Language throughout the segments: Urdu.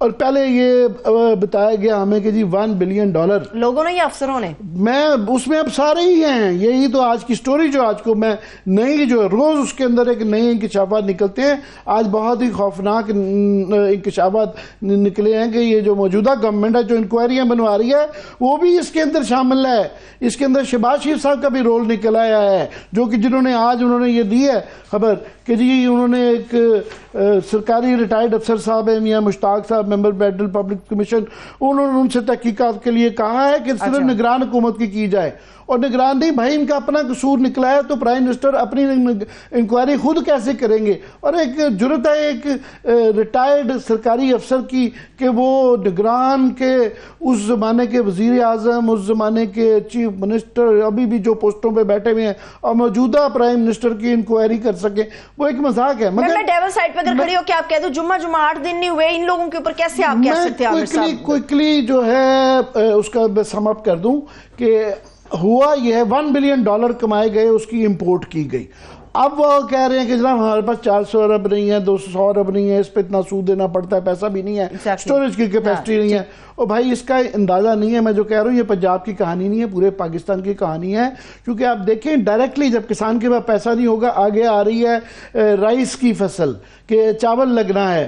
اور پہلے یہ بتایا گیا ہمیں کہ جی $1 بلین لوگوں نے یا افسروں نے؟ میں اس میں اب سارے ہی ہیں. یہی تو آج کی سٹوری جو آج کو میں نئی جو روز اس کے اندر ایک نئے انکشافات نکلتے ہیں. آج بہت ہی خوفناک انکشافات نکلے ہیں کہ یہ جو موجودہ گورنمنٹ ہے جو انکوائریاں بنوا رہی ہے وہ بھی اس کے اندر شامل ہے. اس کے اندر شہباز شریف صاحب کا بھی رول نکل آیا ہے جو کہ جنہوں نے آج انہوں نے یہ دی ہے خبر کہ جی انہوں نے ایک سرکاری ریٹائرڈ افسر صاحب ہیں میاں مشتاق صاحب ممبر فیڈرل پبلک کمیشن, انہوں نے ان سے تحقیقات کے لیے کہا ہے کہ صرف نگران حکومت کی جائے. اور نگران نہیں بھائی, ان کا اپنا قصور نکلا ہے تو پرائم منسٹر اپنی انکوائری خود کیسے کریں گے؟ اور ایک جرت ہے ایک ریٹائرڈ سرکاری افسر کی کہ وہ نگران کے اس زمانے کے وزیر اعظم, اس زمانے کے چیف منسٹر, ابھی بھی جو پوسٹوں پہ بیٹھے ہوئے ہیں اور موجودہ پرائم منسٹر کی انکوائری کر سکے. وہ ایک مذاق ہے. مگر میں ڈیول سائڈ پہ اگر کھڑی ہو کہ آپ کہہ دو جمعہ 8 دن نہیں ہوئے, ان لوگوں کے اوپر کیسے آپ کہہ سکتے ہیں؟ میں کوئکلی جو ہے اس کا سم اپ کر دوں کہ ہوا یہ ہے $1 بلین کمائے گئے, اس کی امپورٹ کی گئی. اب وہ کہہ رہے ہیں کہ جناب ہمارے پاس 400 ارب نہیں ہے, 200 ارب نہیں ہے, اس پہ اتنا سود دینا پڑتا ہے, پیسہ بھی نہیں ہے, سٹوریج کی کیپیسٹی نہیں ہے. اور بھائی اس کا اندازہ نہیں ہے, میں جو کہہ رہا ہوں یہ پنجاب کی کہانی نہیں ہے, پورے پاکستان کی کہانی ہے. کیونکہ آپ دیکھیں ڈائریکٹلی جب کسان کے پاس پیسہ نہیں ہوگا, آگے آ رہی ہے رائس کی فصل کہ چاول لگنا ہے,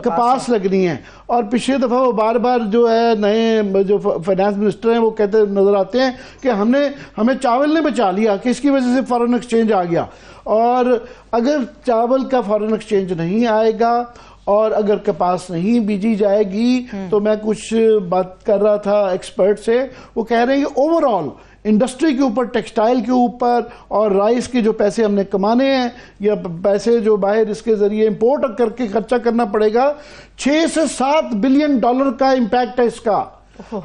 کپاس لگنی ہے. اور پچھلے دفعہ وہ بار بار جو ہے نئے جو فائنانس منسٹر ہیں وہ کہتے نظر آتے ہیں کہ ہمیں چاول نے بچا لیا کہ اس کی وجہ سے فارن ایکسچینج آ گیا. اور اگر چاول کا فارن ایکسچینج نہیں آئے گا اور اگر کپاس نہیں بیجی جائے گی تو میں کچھ بات کر رہا تھا ایکسپرٹ سے, وہ کہہ رہے ہیں کہ اوورآل انڈسٹری کے اوپر, ٹیکسٹائل کے اوپر اور رائس کے جو پیسے ہم نے کمانے ہیں یا پیسے جو باہر اس کے ذریعے امپورٹ کر کے خرچہ کرنا پڑے گا, $6 سے $7 بلین کا امپیکٹ ہے اس کا.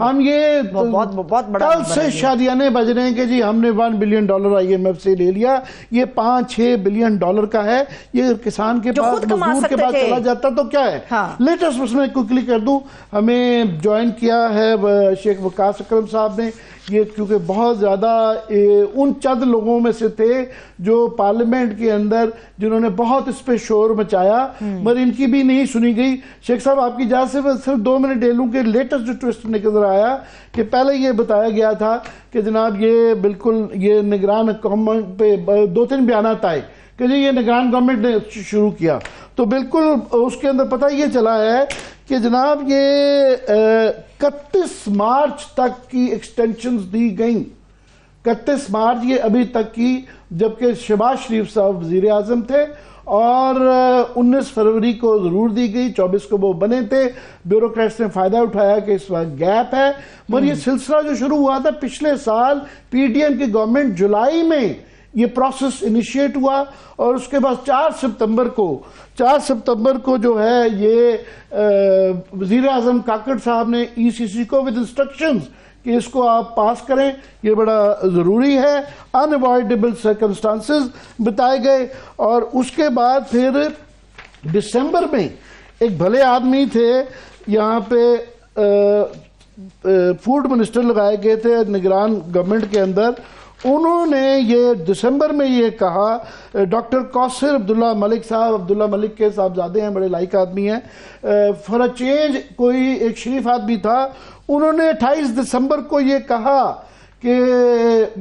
ہم یہ بہت بڑا کل سے شادیانے بج رہے ہیں کہ جی ہم نے $1 بلین IMF سے لے لیا, یہ $5-6 بلین کا ہے. یہ کسان کے پاس مزدور کے پاس چلا جاتا تو کیا ہے. لیٹسٹ اس میں کوئکلی کر دوں, ہمیں جوائن کیا ہے شیخ وقاص اکرم صاحب نے. یہ کیونکہ بہت زیادہ ان چند لوگوں میں سے تھے جو پارلیمنٹ کے اندر جنہوں نے بہت اس پہ شور مچایا, مگر ان کی بھی نہیں سنی گئی. شیخ صاحب آپ کی اجازت سے صرف 2 منٹ لے لوں کہ لیٹسٹ جو ٹویسٹ نظر آیا کہ پہلے یہ بتایا گیا تھا کہ جناب یہ بالکل یہ نگران حکومت پہ 2-3 بیانات آئے کہ جی یہ نگران گورنمنٹ نے شروع کیا, تو بالکل اس کے اندر پتہ یہ چلا ہے کہ جناب یہ 31 مارچ تک کی ایکسٹینشنز دی گئیں. 31 مارچ یہ ابھی تک کی, جبکہ شہباز شریف صاحب وزیر اعظم تھے اور 19 فروری کو ضرور دی گئی, 24 کو وہ بنے تھے. بیوروکریٹس نے فائدہ اٹھایا کہ اس وقت گیپ ہے, مگر یہ سلسلہ جو شروع ہوا تھا پچھلے سال PDM کی گورنمنٹ جولائی میں یہ پروسیس انیشیٹ ہوا, اور اس کے بعد 4 ستمبر کو جو ہے یہ وزیر اعظم کاکڑ صاحب نے ECC کو ود انسٹرکشنز کہ اس کو آپ پاس کریں, یہ بڑا ضروری ہے. unavoidable circumstances بتائے گئے. اور اس کے بعد پھر دسمبر میں ایک بھلے آدمی تھے یہاں پہ فوڈ منسٹر لگائے گئے تھے نگران گورنمنٹ کے اندر, انہوں نے یہ دسمبر میں یہ کہا, ڈاکٹر کوثر عبداللہ ملک صاحب, عبداللہ ملک کے صاحبزادے ہیں, بڑے لائق آدمی ہیں, فار اے چینج کوئی ایک شریف آدمی تھا, انہوں نے 28 دسمبر کو یہ کہا کہ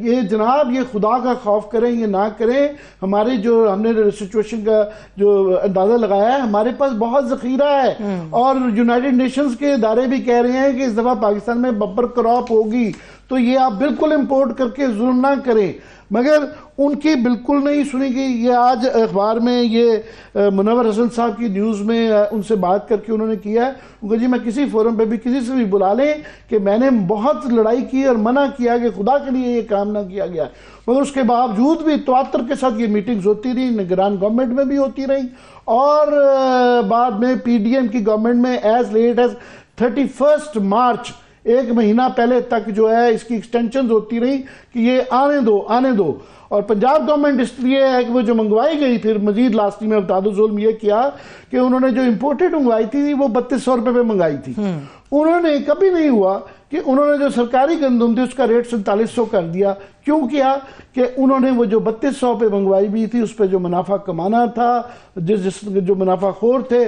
یہ جناب یہ خدا کا خوف کریں, یہ نہ کریں. ہماری جو ہم نے سچویشن کا جو اندازہ لگایا ہے ہمارے پاس بہت ذخیرہ ہے, اور یونائٹڈ نیشنز کے ادارے بھی کہہ رہے ہیں کہ اس دفعہ پاکستان میں بمپر کراپ ہوگی, تو یہ آپ بالکل امپورٹ کر کے ظلم نہ کریں. مگر ان کی بالکل نہیں سنی گئی. یہ آج اخبار میں یہ منور حسن صاحب کی نیوز میں ان سے بات کر کے انہوں نے کیا ہے, کہ جی میں کسی فورم پہ بھی کسی سے بھی بلا لیں کہ میں نے بہت لڑائی کی اور منع کیا کہ خدا کے لیے یہ کام نہ کیا گیا, مگر اس کے باوجود بھی تواتر کے ساتھ یہ میٹنگز ہوتی رہی, نگران گورنمنٹ میں بھی ہوتی رہی, اور بعد میں PDM کی گورنمنٹ میں ایز لیٹ ایز 31 مارچ, 1 مہینہ پہلے تک جو ہے اس کی ایکسٹینشنز ہوتی رہی کہ یہ آنے دو. اور پنجاب گورنمنٹ اس لیے ہے کہ وہ جو منگوائی گئی پھر مزید لاسٹی میں ابتاد الظلم یہ کیا کہ انہوں نے جو امپورٹڈ منگوائی تھی وہ 3200 پہ منگائی تھی. انہوں نے کبھی نہیں ہوا کہ انہوں نے جو سرکاری گندم تھی اس کا ریٹ 4700 کر دیا. کیوں کیا؟ کہ انہوں نے وہ جو 3200 پہ منگوائی بھی تھی اس پہ جو منافع کمانا تھا, جو منافع خور تھے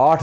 8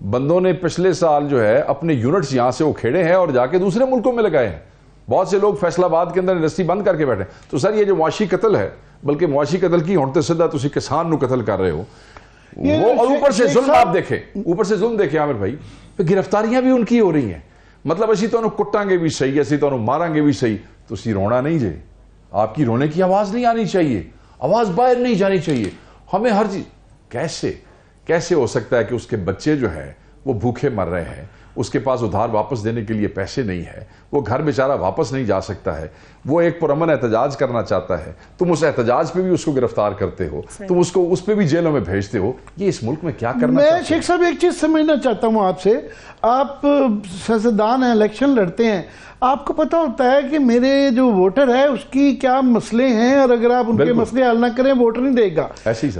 بندوں نے پچھلے سال جو ہے اپنے یونٹس یہاں سے وہ کھیڑے ہیں اور جا کے دوسرے ملکوں میں لگائے ہیں. بہت سے لوگ فیصل آباد کے اندر انڈسٹری بند کر کے بیٹھے. تو سر یہ جو معاشی قتل ہے, بلکہ معاشی قتل کی ہونتے سدھا تسی کسان نو قتل کر رہے ہو وہ, اور اوپر سے ظلم آپ دیکھیں, اوپر سے ظلم دیکھیں عامر بھائی, گرفتاریاں بھی ان کی ہو رہی ہیں. مطلب اسی تو کٹاں گے بھی صحیح, اسی تو ماریں گے بھی صحیح, تسی رونا نہیں جے, آپ کی رونے کی آواز نہیں آنی چاہیے, آواز باہر نہیں جانی چاہیے. ہمیں ہر چیز کیسے ہو سکتا ہے کہ اس کے بچے جو ہے وہ بھوکے مر رہے ہیں, اس کے پاس ادھار واپس دینے کے لیے پیسے نہیں ہے, وہ گھر بیچارہ واپس نہیں جا سکتا ہے, وہ ایک پرامن احتجاج کرنا چاہتا ہے, تم اس احتجاج پہ بھی اس کو گرفتار کرتے ہو, تم اس پہ بھی جیلوں میں بھیجتے ہو. یہ اس ملک میں کیا کرنا چاہتے ہیں؟ میں شیخ صاحب ایک چیز سمجھنا چاہتا ہوں آپ سے. آپ سیاستدان ہیں, الیکشن لڑتے ہیں, آپ کو پتہ ہوتا ہے کہ میرے جو ووٹر ہے اس کی کیا مسئلے ہیں, اور اگر آپ ان کے مسئلے حل نہ کریں ووٹر نہیں دے گا.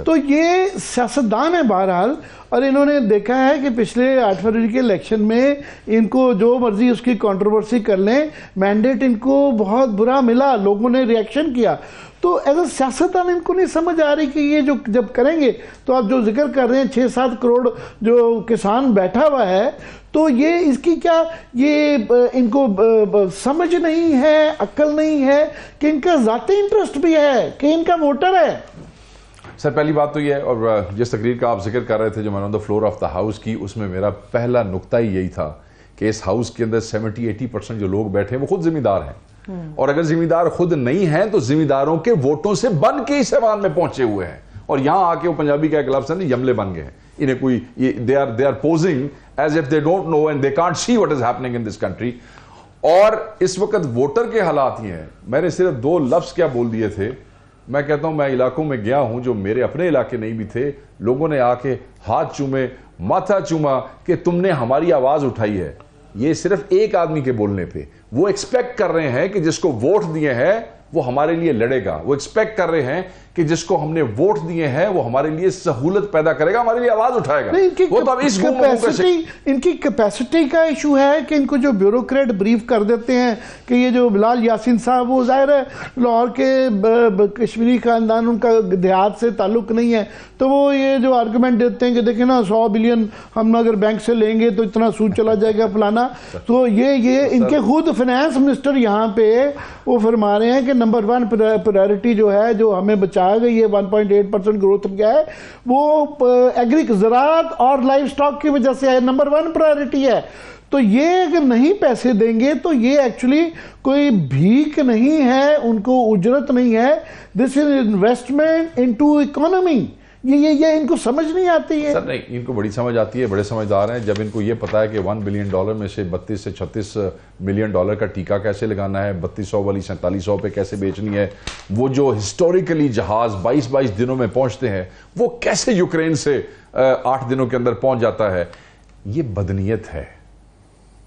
تو یہ سیاستدان ہے بہرحال, اور انہوں نے دیکھا ہے کہ پچھلے 8 فروری کے الیکشن میں ان کو جو مرضی اس کی کنٹروورسی کر لیں, مینڈیٹ ان کو بہت برا ملا, لوگوں نے ریاکشن کیا. تو ایز اے سیاستدان ان کو نہیں سمجھ آ رہی کہ یہ جو جب کریں گے, تو آپ جو ذکر کر رہے ہیں 6-7 کروڑ جو کسان بیٹھا ہوا ہے, تو یہ اس کی کیا یہ ان کو سمجھ نہیں ہے, عقل نہیں ہے کہ ان کا ذاتی انٹرسٹ بھی ہے کہ ان کا ووٹر ہے. سر پہلی بات تو یہ ہے, اور جس تقریر کا آپ ذکر کر رہے تھے جو میں نے on the floor of the house کی, اس میں میرا پہلا نقطہ ہی یہی تھا کہ اس ہاؤس کے اندر 70-80% جو لوگ بیٹھے ہیں وہ خود ذمہ دار ہیں, اور اگر ذمہ دار خود نہیں ہیں تو ذمہ داروں کے ووٹوں سے بن کے اس ایوان میں پہنچے ہوئے ہیں, اور یہاں آ کے وہ پنجابی کا ایک لفظ ہے یملے بن گئے ہیں. انہیں کوئی they are posing as if they don't know and they can't see what is happening in this country. اور اس وقت ووٹر کے حالات یہ ہیں. میں نے صرف 2 لفظ کیا بول دیے تھے, میں کہتا ہوں میں علاقوں میں گیا ہوں جو میرے اپنے علاقے نہیں بھی تھے, لوگوں نے آ کے ہاتھ چومے, ماتھا چوما کہ تم نے ہماری آواز اٹھائی ہے. یہ صرف ایک آدمی کے بولنے پہ. وہ ایکسپیکٹ کر رہے ہیں کہ جس کو ووٹ دیے ہیں وہ ہمارے لیے لڑے گا, وہ ایکسپیکٹ کر رہے ہیں کہ جس کو ہم نے ووٹ دیے ہیں وہ ہمارے لیے سہولت پیدا کرے گا, ہمارے لیے آواز اٹھائے گا. وہ تو اب اس ان کی کیپیسٹی کا ایشو ہے کہ ان کو جو بیوروکریٹ بریف کر دیتے ہیں کہ یہ جو بلال یاسین صاحب, وہ ظاہر ہے لاہور کے کشمیری خاندان, ان کا دیہات سے تعلق نہیں ہے, تو وہ یہ جو آرگومنٹ دیتے ہیں کہ دیکھیں نا 100 بلین ہم اگر بینک سے لیں گے تو اتنا سود چلا جائے گا فلانا. تو یہ ان کے خود فائنانس منسٹر یہاں پہ وہ فرما رہے ہیں کہ نمبر 1 پرائرٹی جو ہے جو ہمیں بچا گئی ہے 1.8% گروتھ کیا ہے, وہ زراعت اور لائف سٹاک کی وجہ سے ہے, نمبر 1 پرائرٹی ہے. تو یہ اگر نہیں پیسے دیں گے تو یہ ایکچولی کوئی بھیک نہیں ہے, ان کو اجرت نہیں ہے, دس از انویسٹمنٹ انٹو اکانومی. یہ ان کو سمجھ نہیں آتی ہے. سر نہیں, ان کو بڑی سمجھ آتی ہے, بڑے سمجھدار ہیں. جب ان کو یہ پتا ہے کہ $1 بلین میں سے 32 سے 36 ملین ڈالر کا ٹیکہ کیسے لگانا ہے, 3200 والی 4700 پہ کیسے بیچنی ہے, وہ جو ہسٹوریکلی جہاز 22 دنوں میں پہنچتے ہیں وہ کیسے یوکرین سے 8 دنوں کے اندر پہنچ جاتا ہے, یہ بدنیت ہے.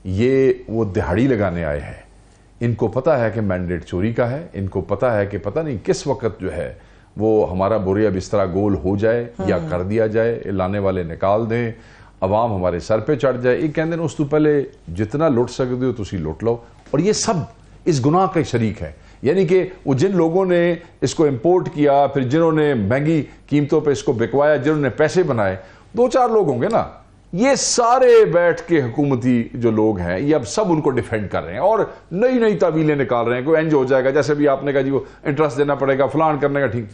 یہ وہ دہاڑی لگانے آئے ہیں. ان کو پتا ہے کہ مینڈیٹ چوری کا ہے, ان کو پتا ہے کہ پتہ نہیں کس وقت جو ہے وہ ہمارا بوریا بسترا گول ہو جائے یا کر دیا جائے, لانے والے نکال دیں, عوام ہمارے سر پہ چڑھ جائے. یہ کہندے ہیں اس تو پہلے جتنا لوٹ سکتے ہو تسی لوٹ لو. اور یہ سب اس گناہ کا شریک ہے. یعنی کہ وہ جن لوگوں نے اس کو امپورٹ کیا, پھر جنہوں نے مہنگی قیمتوں پہ اس کو بکوایا, جنہوں نے پیسے بنائے, 2-4 لوگ ہوں گے نا, یہ سارے بیٹھ کے حکومتی جو لوگ ہیں یہ اب سب ان کو ڈیفینڈ کر رہے ہیں اور نئی تعویلیں نکال رہے ہیں. کوئی انج ہو جائے گا, جیسے بھی آپ نے کہا جی وہ انٹرسٹ دینا پڑے گا, فلان کرنے کا. ٹھیک,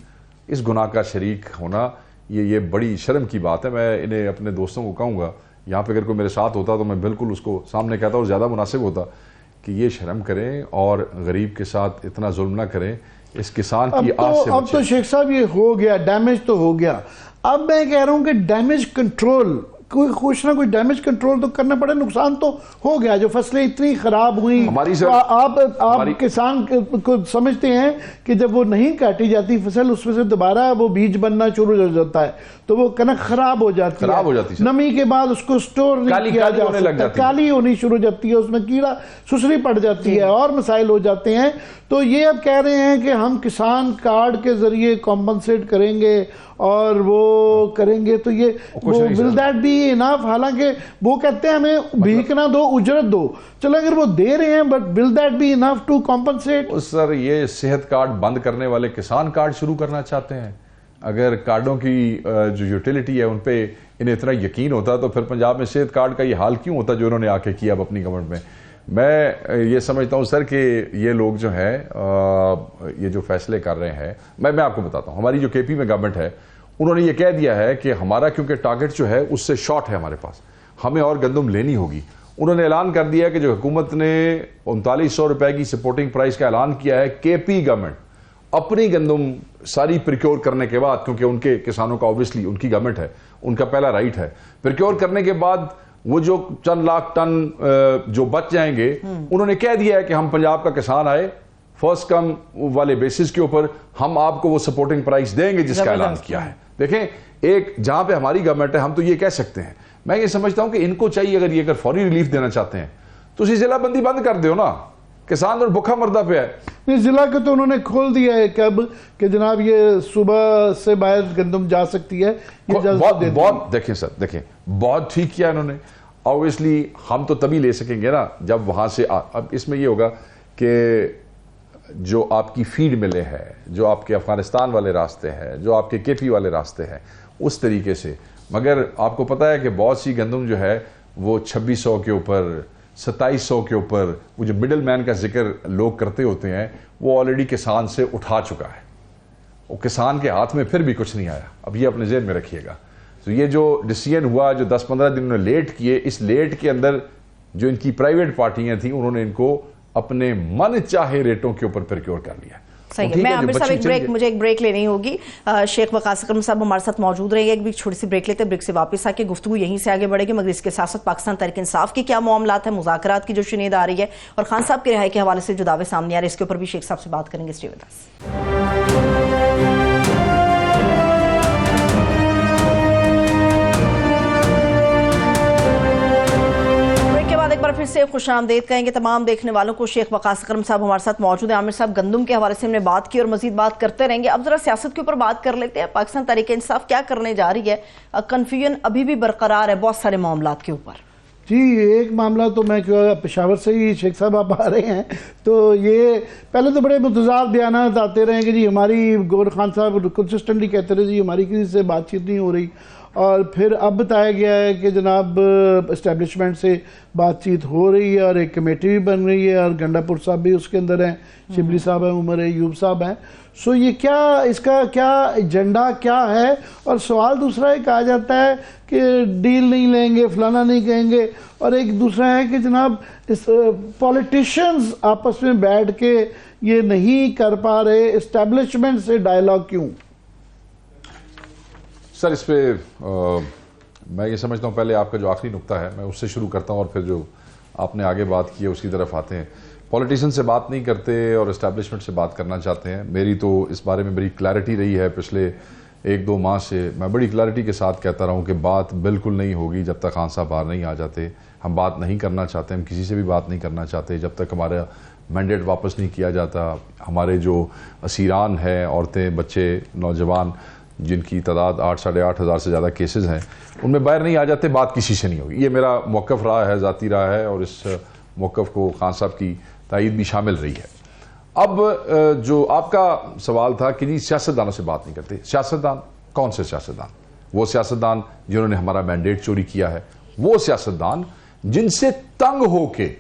اس گناہ کا شریک ہونا یہ بڑی شرم کی بات ہے. میں انہیں اپنے دوستوں کو کہوں گا, یہاں پہ اگر کوئی میرے ساتھ ہوتا تو میں بالکل اس کو سامنے کہتا اور زیادہ مناسب ہوتا کہ یہ شرم کریں اور غریب کے ساتھ اتنا ظلم نہ کریں. اس کسان کی آس سے اب تو شیخ صاحب یہ ہو گیا, ڈیمیج تو ہو گیا. اب میں کہہ رہا ہوں کہ ڈیمیج کنٹرول, کوئی کچھ نہ کوئی ڈیمیج کنٹرول تو کرنا پڑے. نقصان تو ہو گیا, جو فصلیں اتنی خراب ہوئی, آپ کسان کو سمجھتے ہیں کہ جب وہ نہیں کاٹی جاتی فصل, اس میں سے دوبارہ وہ بیج بننا شروع ہو جاتا ہے تو وہ کنک خراب ہو جاتی ہے. نمی کے بعد اس کو سٹور نہیں کیا جا سکتا, کالی ہونی شروع ہو جاتی ہے, اس میں کیڑا سسری پڑ جاتی ہے اور مسائل ہو جاتے ہیں. تو یہ اب کہہ رہے ہیں کہ ہم کسان کارڈ کے ذریعے کمپنسیٹ کریں گے اور وہ کریں گے, تو یہ will that be enough؟ حالانکہ وہ کہتے ہیں ہمیں بھیک نہ دو, اجرت دو. چلو اگر وہ دے رہے ہیں, but will that be enough to compensate؟ سر یہ صحت کارڈ بند کرنے والے کسان کارڈ شروع کرنا چاہتے ہیں. اگر کارڈوں کی جو یوٹیلیٹی ہے ان پہ انہیں اتنا یقین ہوتا تو پھر پنجاب میں صحت کارڈ کا یہ حال کیوں ہوتا جو انہوں نے آ کے کیا اب اپنی گورنمنٹ میں. میں یہ سمجھتا ہوں سر کہ یہ لوگ جو ہیں یہ جو فیصلے کر رہے ہیں, میں آپ کو بتاتا ہوں, ہماری جو کے پی میں گورنمنٹ ہے انہوں نے یہ کہہ دیا ہے کہ ہمارا کیونکہ ٹارگٹ جو ہے اس سے شارٹ ہے ہمارے پاس, ہمیں اور گندم لینی ہوگی. انہوں نے اعلان کر دیا ہے کہ جو حکومت نے 3900 روپے کی سپورٹنگ پرائز کا اعلان کیا ہے, کے پی گورنمنٹ اپنی گندم ساری پریکیور کرنے کے بعد, کیونکہ ان کے کسانوں کا اوبیسلی ان کی گورنمنٹ ہے, ان کا پہلا رائٹ ہے, پریکیور کرنے کے بعد وہ جو چند لاکھ ٹن جو بچ جائیں گے, انہوں نے کہہ دیا ہے کہ ہم پنجاب کا کسان آئے فرسٹ کم والے بیسس کے اوپر ہم آپ کو وہ سپورٹنگ پرائز دیں گے جس کا اعلان کیا ہے. دیکھیں ایک جہاں پہ ہماری گورنمنٹ ہے ہم تو یہ کہہ سکتے ہیں. میں یہ سمجھتا ہوں کہ ان کو چاہیے اگر فوری ریلیف دینا چاہتے ہیں تو اسی ضلع بندی بند کر دیو نا, کسان اور بھوکا مردہ پہ ہے. ضلع کو تو انہوں نے کھول دیا ہے کب کہ جناب یہ صبح سے باہر گندم جا سکتی ہے, بہت دیکھیں سر, دیکھیں بہت ٹھیک کیا انہوں نے. اوبیسلی ہم تو تبھی لے سکیں گے نا جب وہاں سے اب اس میں یہ ہوگا کہ جو آپ کی فیڈ ملے ہے, جو آپ کے افغانستان والے راستے ہیں, جو آپ کے کے پی والے راستے ہیں, اس طریقے سے. مگر آپ کو پتا ہے کہ بہت سی گندم جو ہے وہ 2600 کے اوپر 2700 کے اوپر, وہ جو مڈل مین کا ذکر لوگ کرتے ہوتے ہیں وہ آلریڈی کسان سے اٹھا چکا ہے. وہ کسان کے ہاتھ میں پھر بھی کچھ نہیں آیا. اب یہ اپنے ذہن میں رکھیے گا. تو یہ جو ڈیسیژن ہوا جو 10-15 دن میں لیٹ کیے, اس لیٹ کے اندر جو ان کی پرائیویٹ پارٹیاں تھیں انہوں نے ان کو اپنے من چاہے ریٹوں کے اوپر پریکیور کر لیا. صحیح ہے. میں عامر صاحب مجھے ایک بریک لینی ہوگی. شیخ وقاص اکرم صاحب ہمارے ساتھ موجود رہیں گے. ایک بھی چھوٹی سی بریک لیتے ہیں, بریک سے واپس آ کے گفتگو یہیں سے آگے بڑھے گی. مگر اس کے ساتھ ساتھ پاکستان تحریک انصاف کی کیا معاملات ہیں, مذاکرات کی جو شنید آ رہی ہے, اور خان صاحب کے رہائی کے حوالے سے جو دعوے سامنے آ رہے ہیں اس کے اوپر بھی شیخ صاحب سے بات کریں گے. Stay with us. پھر سے خوش آمدید کہیں گے تمام دیکھنے والوں کو. شیخ وقاص اکرم صاحب ہمارے ساتھ موجود ہیں. عامر صاحب گندم کے حوالے سے ہم نے بات کی اور مزید بات کرتے رہیں گے. اب ذرا سیاست کے اوپر بات کر لیتے ہیں. پاکستان تحریک انصاف کیا کرنے جا رہی ہے؟ کنفیوژن ابھی بھی برقرار ہے بہت سارے معاملات کے اوپر. جی ایک معاملہ تو میں پشاور سے ہی شیخ صاحب آپ آ رہے ہیں تو یہ پہلے تو بڑے متضاد بیانات آتے رہے کہ جی ہماری گورنر خان صاحب کنسسٹنٹلی کہتے رہے جی ہماری کسی سے بات چیت نہیں ہو رہی, اور پھر اب بتایا گیا ہے کہ جناب اسٹیبلشمنٹ سے بات چیت ہو رہی ہے اور ایک کمیٹی بھی بن رہی ہے اور گنڈا پور صاحب بھی اس کے اندر ہیں, شبلی صاحب ہیں, عمر ایوب صاحب ہیں. سو یہ کیا اس کا کیا ایجنڈا کیا ہے؟ اور سوال دوسرا یہ کہا جاتا ہے کہ ڈیل نہیں لیں گے, فلانا نہیں کہیں گے, اور ایک دوسرا ہے کہ جناب پولیٹیشینز آپس میں بیٹھ کے یہ نہیں کر پا رہے, اسٹیبلشمنٹ سے ڈائلاگ کیوں؟ سر اس پہ میں یہ سمجھتا ہوں پہلے آپ کا جو آخری نقطہ ہے میں اس سے شروع کرتا ہوں اور پھر جو آپ نے آگے بات کی ہے اس کی طرف آتے ہیں. پولیٹیشین سے بات نہیں کرتے اور اسٹیبلشمنٹ سے بات کرنا چاہتے ہیں. میری تو اس بارے میں بڑی کلیئرٹی رہی ہے پچھلے 1-2 ماہ سے. میں بڑی کلیئرٹی کے ساتھ کہتا رہا ہوں کہ بات بالکل نہیں ہوگی جب تک خان صاحب باہر نہیں آ جاتے. ہم بات نہیں کرنا چاہتے, ہم کسی سے بھی بات نہیں کرنا چاہتے جب تک ہمارا مینڈیٹ واپس نہیں کیا جاتا. ہمارے جو اسیران ہیں, عورتیں, بچے, نوجوان, جن کی تعداد 8-8.5 ہزار سے زیادہ کیسز ہیں, ان میں باہر نہیں آ جاتے, بات کسی سے نہیں ہوگی. یہ میرا موقف رہا ہے, ذاتی رہا ہے, اور اس موقف کو خان صاحب کی تائید بھی شامل رہی ہے. اب جو آپ کا سوال تھا کہ جی سیاستدانوں سے بات نہیں کرتے. سیاستدان کون سے سیاستدان؟ وہ سیاستدان جنہوں نے ہمارا مینڈیٹ چوری کیا ہے, وہ سیاستدان جن سے تنگ ہو کے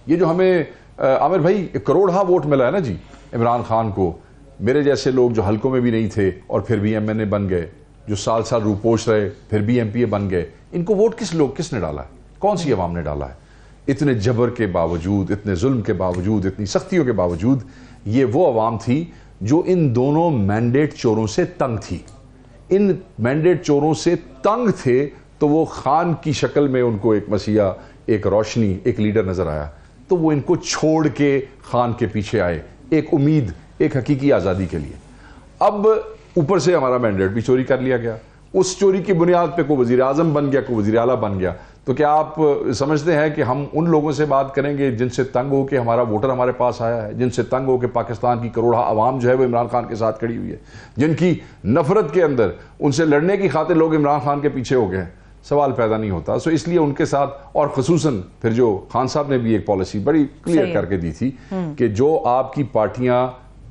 یہ جو ہمیں عامر بھائی 1 کروڑ ووٹ ملا ہے نا جی عمران خان کو, میرے جیسے لوگ جو حلقوں میں بھی نہیں تھے اور پھر بھی ایم این اے بن گئے, جو سال روپوش رہے پھر بھی ایم پی اے بن گئے, ان کو ووٹ کس نے ڈالا ہے؟ کون سی عوام نے ڈالا ہے؟ اتنے جبر کے باوجود, اتنے ظلم کے باوجود, اتنی سختیوں کے باوجود یہ وہ عوام تھی جو ان دونوں مینڈیٹ چوروں سے تنگ تھی. ان مینڈیٹ چوروں سے تنگ تھے تو وہ خان کی شکل میں ان کو ایک مسیحا, ایک روشنی, ایک لیڈر نظر آیا, تو وہ ان کو چھوڑ کے خان کے پیچھے آئے, ایک امید, ایک حقیقی آزادی کے لیے. اب اوپر سے ہمارا مینڈیٹ بھی چوری کر لیا گیا. اس چوری کی بنیاد پہ کوئی وزیر اعظم بن گیا, کوئی وزیر اعلیٰ بن گیا. تو کیا آپ سمجھتے ہیں کہ ہم ان لوگوں سے بات کریں گے جن سے تنگ ہو کے ہمارا ووٹر ہمارے پاس آیا ہے, جن سے تنگ ہو کے پاکستان کی کروڑا عوام جو ہے وہ عمران خان کے ساتھ کھڑی ہوئی ہے, جن کی نفرت کے اندر ان سے لڑنے کی خاطر لوگ عمران خان کے پیچھے ہو گئے؟ سوال پیدا نہیں ہوتا. سو اس لیے ان کے ساتھ, اور خصوصاً پھر جو خان صاحب نے بھی ایک پالیسی بڑی کلیئر کر کے دی تھی کہ جو آپ کی پارٹیاں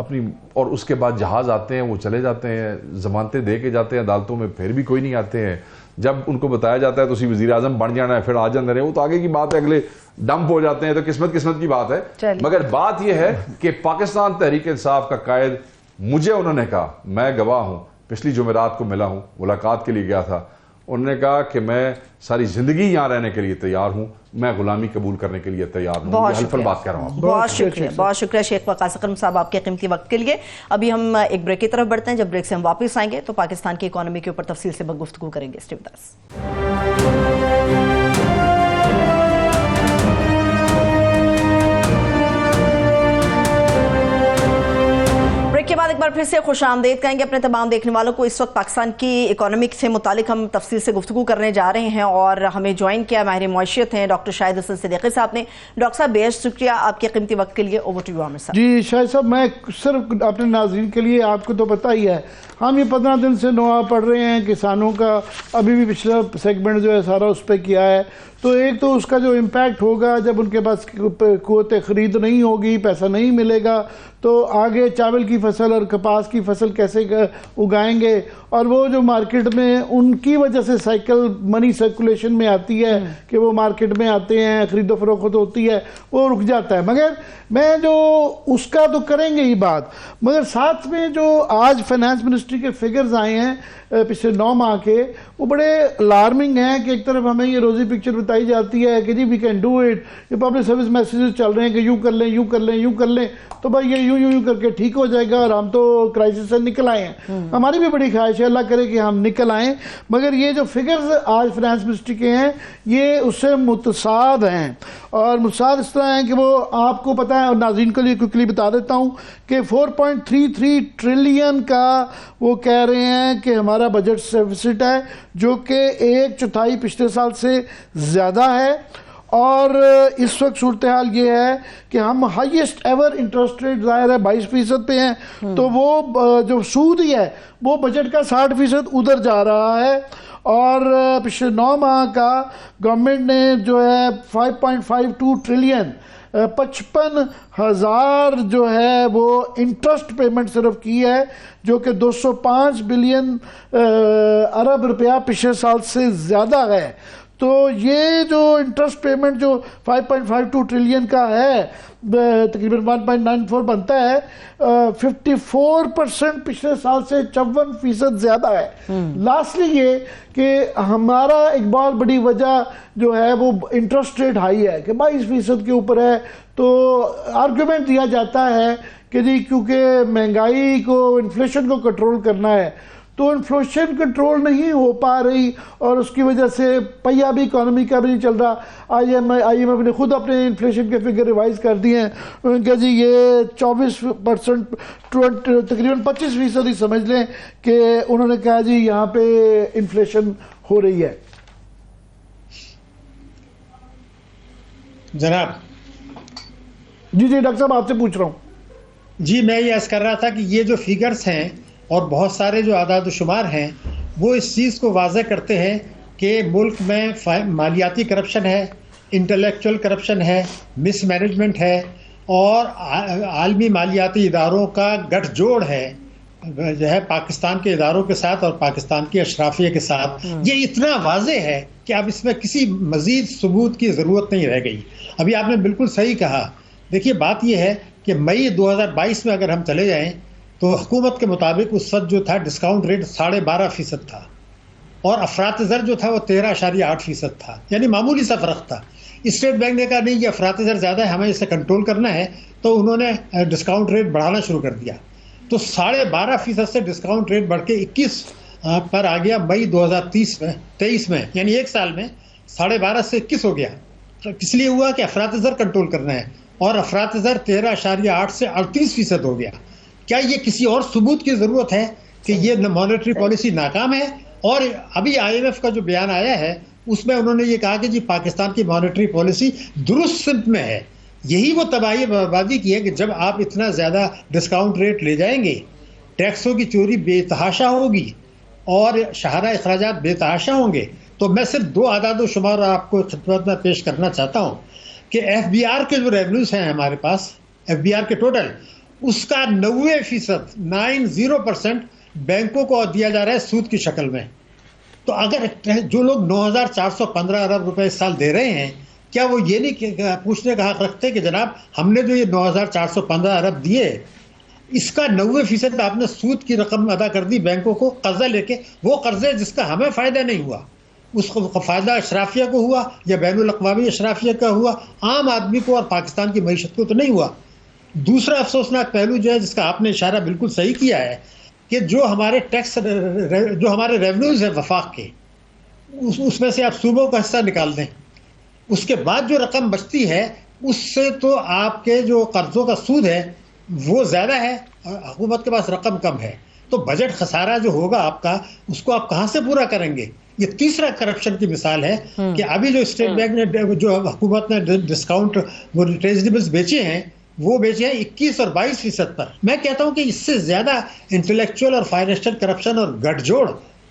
اپنی, اور اس کے بعد جہاز آتے ہیں, وہ چلے جاتے ہیں, ضمانتیں دے کے جاتے ہیں عدالتوں میں, پھر بھی کوئی نہیں آتے ہیں. جب ان کو بتایا جاتا ہے تو اسی وزیر اعظم بن جانا ہے, پھر آ جاندے رہے, وہ تو آگے کی بات ہے, اگلے ڈمپ ہو جاتے ہیں, تو قسمت کی بات ہے. مگر بات یہ ہے کہ پاکستان تحریک انصاف کا قائد, مجھے انہوں نے کہا, میں گواہ ہوں, پچھلی جمعرات کو ملا ہوں, ملاقات کے لیے گیا تھا, انہوں نے کہا کہ میں ساری زندگی یہاں رہنے کے لیے تیار ہوں, میں غلامی قبول کرنے کے لیے تیار ہوں. حلفاً بات کر رہا ہوں. بہت شکریہ شیخ وقاص اکرم صاحب آپ کے قیمتی وقت کے لیے. ابھی ہم ایک بریک کی طرف بڑھتے ہیں, جب بریک سے ہم واپس آئیں گے تو پاکستان کی اکانومی کے اوپر تفصیل سے گفتگو کریں گے. Stay with us. کے بعد ایک بار پھر سے خوش آمدید کہیں گے اپنے تمام دیکھنے والوں کو. اس وقت پاکستان کی اکانومک سے متعلق ہم تفصیل سے گفتگو کرنے جا رہے ہیں, اور ہمیں جوائن کیا ماہر معیشت ہیں ڈاکٹر شاہد حسن صدیقی صاحب نے. ڈاکٹر صاحب بے حد شکریہ آپ کے قیمتی وقت کے لیے. اوور ٹو یو عامر صاحب. جی شاہد صاحب, میں صرف اپنے ناظرین کے لیے, آپ کو تو پتہ ہی ہے ہم یہ 15 دن سے نوا پڑھ رہے ہیں کسانوں کا, ابھی بھی پچھلا سیگمنٹ جو ہے سارا اس پہ کیا ہے. تو ایک تو اس کا جو امپیکٹ ہوگا جب ان کے پاس قوت خرید نہیں ہوگی, پیسہ نہیں ملے گا, تو آگے چاول کی فصل اور کپاس کی فصل کیسے اگائیں گے, اور وہ جو مارکیٹ میں ان کی وجہ سے سائیکل منی سرکولیشن میں آتی ہے کہ وہ مارکیٹ میں آتے ہیں, خرید و فروخت ہوتی ہے, وہ رک جاتا ہے. مگر میں جو اس کا تو کریں گے ہی بات, مگر ساتھ میں جو آج فائنانس منسٹری کے فگرز آئے ہیں پچھلے 9 ماہ کے, وہ بڑے الارمنگ ہیں. کہ ایک طرف ہمیں یہ روزی پکچر بتائی جاتی ہے کہ جی وی کین ڈو اٹ, یہ پبلک سروس میسیجز چل رہے ہیں کہ یوں کر لیں یوں کر لیں یوں کر لیں, تو بھائی یہ یوں کر کے ٹھیک ہو جائے گا اور ہم تو کرائسس سے نکل آئے ہیں. ہماری بھی بڑی خواہش ہے, اللہ کرے کہ ہم نکل آئیں. مگر یہ جو فگرز آج فائنانس منسٹری کے ہیں یہ اس سے متصاد ہیں, اور متصاد اس طرح ہیں کہ وہ آپ کو پتہ ہے, اور ناظرین کے لیے کوئکلی بتا دیتا ہوں کہ 4.33 ٹریلین کا وہ کہہ رہے ہیں کہ ہمارا بجٹ ڈیفیسٹ ہے, جو کہ 1/4 پچھلے سال سے زیادہ ہے. اور اس وقت صورتحال یہ ہے کہ ہم ہائیسٹ ایور انٹرسٹ ریٹ ظاہر ہے 22% پہ ہیں, تو وہ جو سود ہی ہے وہ بجٹ کا 60% ادھر جا رہا ہے. اور پچھلے 9 ماہ کا گورنمنٹ نے جو ہے 5.52 ٹریلین 55,000 جو ہے وہ انٹرسٹ پیمنٹ صرف کی ہے, جو کہ 205 بلین ارب روپیہ پچھلے سال سے زیادہ ہے. تو یہ جو انٹرسٹ پیمنٹ جو 5.52 ٹریلین کا ہے, تقریباً 1.94 بنتا ہے, 54% پچھلے سال سے 54% زیادہ ہے. لاسٹلی یہ کہ ہمارا ایک بہت بڑی وجہ جو ہے وہ انٹرسٹ ریٹ ہائی ہے کہ 22% کے اوپر ہے. تو آرگومنٹ دیا جاتا ہے کہ جی کیونکہ مہنگائی کو, انفلیشن کو کنٹرول کرنا ہے, تو انفلیشن کنٹرول نہیں ہو پا رہی, اور اس کی وجہ سے پہیا بھی اکانومی کا بھی نہیں چل رہا. آئی ایم ایف نے خود اپنے انفلیشن کے فگر ریوائز کر دیے ہیں. انہوں نے کہا جی یہ 24%, تقریباً 25% ہی سمجھ لیں کہ انہوں نے کہا جی یہاں پہ انفلیشن ہو رہی ہے. جناب جی ڈاکٹر صاحب آپ سے پوچھ رہا ہوں. جی میں یہ عرض کر رہا تھا کہ یہ جو فگرز ہیں اور بہت سارے جو اعداد و شمار ہیں وہ اس چیز کو واضح کرتے ہیں کہ ملک میں مالیاتی کرپشن ہے, انٹلیکچول کرپشن ہے, مس مینجمنٹ ہے, اور عالمی مالیاتی اداروں کا گٹھ جوڑ ہے جو ہے پاکستان کے اداروں کے ساتھ اور پاکستان کی اشرافیہ کے ساتھ. یہ اتنا واضح ہے کہ اب اس میں کسی مزید ثبوت کی ضرورت نہیں رہ گئی. ابھی آپ نے بالکل صحیح کہا. دیکھیے بات یہ ہے کہ مئی 2022 میں اگر ہم چلے جائیں تو حکومت کے مطابق اس وقت جو تھا ڈسکاؤنٹ ریٹ 12.5% تھا, اور افراط زر جو تھا وہ 13.8% تھا, یعنی معمولی سا فرق تھا. اسٹیٹ بینک نے کہا نہیں یہ افراط زر زیادہ ہے, ہمیں اسے کنٹرول کرنا ہے, تو انہوں نے ڈسکاؤنٹ ریٹ بڑھانا شروع کر دیا. تو 12.5% سے ڈسکاؤنٹ ریٹ بڑھ کے 21 پر آ گیا مئی 2023 میں, یعنی ایک سال میں 12.5 سے 21 ہو گیا. اس لیے ہوا کہ افراط زر کنٹرول کرنا ہے, اور افراط زر 13.8 سے 38% ہو گیا. کیا یہ کسی اور ثبوت کی ضرورت ہے کہ یہ مانیٹری پالیسی ناکام ہے؟ اور ابھی آئی ایم ایف کا جو بیان آیا ہے اس میں انہوں نے یہ کہا کہ جی پاکستان کی مانیٹری پالیسی درست سمت میں ہے. یہی وہ تباہی بربادی کی ہے کہ جب آپ اتنا زیادہ ڈسکاؤنٹ ریٹ لے جائیں گے, ٹیکسوں کی چوری بے تحاشا ہوگی اور شاہراہ اخراجات بے تحاشا ہوں گے. تو میں صرف 2 اعداد و شمار آپ کو خدمت میں پیش کرنا چاہتا ہوں کہ ایف بی آر کے جو ریونیوز ہیں ہمارے پاس, ایف بی آر کے ٹوٹل, اس کا 90% 90% بینکوں کو دیا جا رہا ہے سود کی شکل میں. تو اگر جو لوگ 9,415 ارب روپے اس سال دے رہے ہیں، کیا وہ یہ نہیں پوچھنے کا حق رکھتے کہ جناب ہم نے جو یہ 9,415 ارب دیے، اس کا 90% آپ نے سود کی رقم ادا کر دی بینکوں کو قرضہ لے کے. وہ قرضے جس کا ہمیں فائدہ نہیں ہوا، اس کو فائدہ اشرافیہ کو ہوا یا بین الاقوامی اشرافیہ کا ہوا، عام آدمی کو اور پاکستان کی معیشت کو تو نہیں ہوا. دوسرا افسوسناک پہلو جو ہے جس کا آپ نے اشارہ بالکل صحیح کیا ہے کہ جو ہمارے ٹیکس، جو ہمارے ریونیوز ہیں وفاق کے، اس میں سے آپ صوبوں کا حصہ نکال دیں، اس کے بعد جو رقم بچتی ہے اس سے تو آپ کے جو قرضوں کا سود ہے وہ زیادہ ہے اور حکومت کے پاس رقم کم ہے. تو بجٹ خسارہ جو ہوگا آپ کا، اس کو آپ کہاں سے پورا کریں گے؟ یہ تیسرا کرپشن کی مثال ہے کہ ابھی جو اسٹیٹ بینک نے، جو حکومت نے ڈسکاؤنٹ وہ ٹریجریبلز بیچے ہیں، وہ بیچے ہیں 21 اور 22% پر. میں کہتا ہوں کہ اس سے زیادہ انٹلیکچوئل اور فائنینشیل کرپشن اور گٹھ جوڑ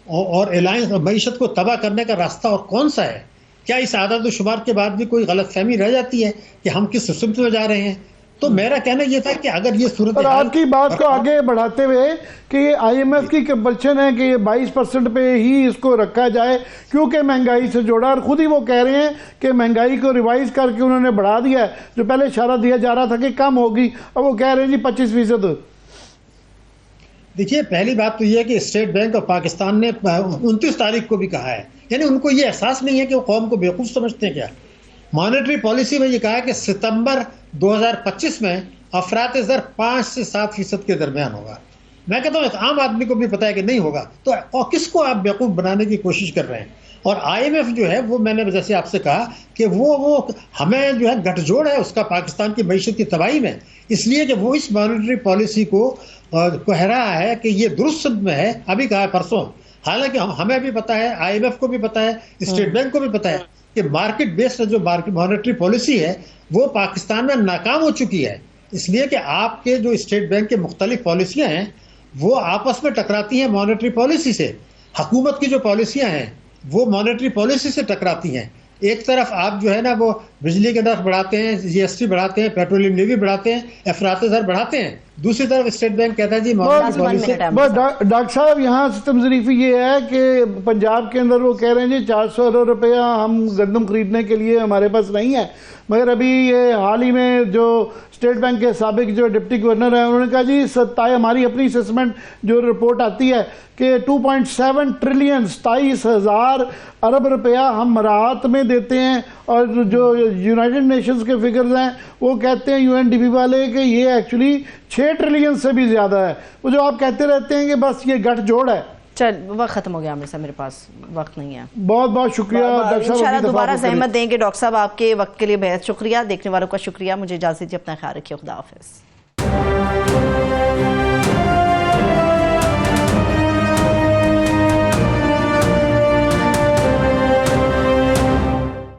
اور الائنس اور معیشت کو تباہ کرنے کا راستہ اور کون سا ہے؟ کیا اس اعداد و شمار کے بعد بھی کوئی غلط فہمی رہ جاتی ہے کہ ہم کس سمت میں جا رہے ہیں؟ تو میرا کہنا یہ تھا کہ اگر یہ صورت اور آپ کی بات کو آگے بڑھاتے ہوئے کہ یہ آئی ایم ایف کی کمپلشن ہے کہ یہ 22% پہ ہی اس کو رکھا جائے کیونکہ مہنگائی سے جوڑا، اور خود ہی وہ کہہ رہے ہیں کہ مہنگائی کو ریوائز کر کے انہوں نے بڑھا دیا ہے، جو پہلے اشارہ دیا جا رہا تھا کہ کم ہوگی، اب وہ کہہ رہے ہیں جی 25%. دیکھیے، پہلی بات تو یہ ہے کہ اسٹیٹ بینک آف پاکستان نے 29 تاریخ کو بھی کہا ہے، یعنی ان کو یہ احساس نہیں ہے کہ وہ قوم کو بیوقوف سمجھتے ہیں کیا. مانیٹری پالیسی میں یہ کہا ہے کہ ستمبر 2025 میں افراط زر 5 سے 7% کے درمیان ہوگا. میں کہتا ہوں ایک عام آدمی کو بھی پتا ہے کہ نہیں ہوگا، تو اور کس کو آپ بیوقوف بنانے کی کوشش کر رہے ہیں؟ اور آئی ایم ایف جو ہے وہ میں نے جیسے آپ سے کہا کہ وہ ہمیں جو ہے گٹھ جوڑ ہے اس کا پاکستان کی معیشت کی تباہی میں، اس لیے کہ وہ اس مانیٹری پالیسی کو کہہ رہا ہے کہ یہ درست میں ہے. ابھی کہا ہے پرسوں، حالانکہ ہمیں بھی پتا ہے، آئی ایم ایف کو بھی پتا ہے، اسٹیٹ بینک کو بھی پتا ہے کہ مارکیٹ بیسڈ جو مانیٹری پالیسی ہے وہ پاکستان میں ناکام ہو چکی ہے. اس لیے کہ آپ کے جو اسٹیٹ بینک کے مختلف پالیسیاں ہیں وہ آپس میں ٹکراتی ہیں مانیٹری پالیسی سے. حکومت کی جو پالیسیاں ہیں وہ مانیٹری پالیسی سے ٹکراتی ہیں. ایک طرف آپ جو ہے نا وہ بجلی کے نرخ بڑھاتے ہیں، جی ایس ٹی بڑھاتے ہیں، پیٹرولیم لیوی بڑھاتے ہیں، افراط زر بڑھاتے ہیں، دوسری طرف اسٹیٹ بینک کہتا ہے جی مانیٹری پالیسی. ڈاکٹر صاحب یہاں ستم ظریفی یہ ہے کہ پنجاب کے اندر وہ کہہ رہے ہیں جی 400 ارب روپیہ ہم گندم خریدنے کے لیے ہمارے پاس نہیں ہے، مگر ابھی یہ حال ہی میں جو اسٹیٹ بینک کے سابق جو ڈپٹی گورنر ہیں انہوں نے کہا جی ہماری اپنی اسسمنٹ جو رپورٹ آتی ہے کہ 2.7 ٹریلین 27,000 ارب روپیہ ہم مراعات میں دیتے ہیں، اور جو یونائٹڈ نیشنز کے فگرز ہیں وہ کہتے ہیں یو این ڈی پی والے کہ یہ ایکچولی 6 ٹریلین سے بھی زیادہ ہے. وہ جو آپ کہتے رہتے ہیں کہ بس یہ گٹھ جوڑ ہے. چل وقت ختم ہو گیا عامر صاحب، میرے پاس وقت نہیں ہے. بہت بہت شکریہ ڈاکٹر صاحب، انشاءاللہ دوبارہ زحمت دیں گے. ڈاکٹر صاحب آپ کے وقت کے لیے بہت شکریہ. دیکھنے والوں کا شکریہ. مجھے اجازت دیجیے، اپنا خیال رکھیے. خدا حافظ.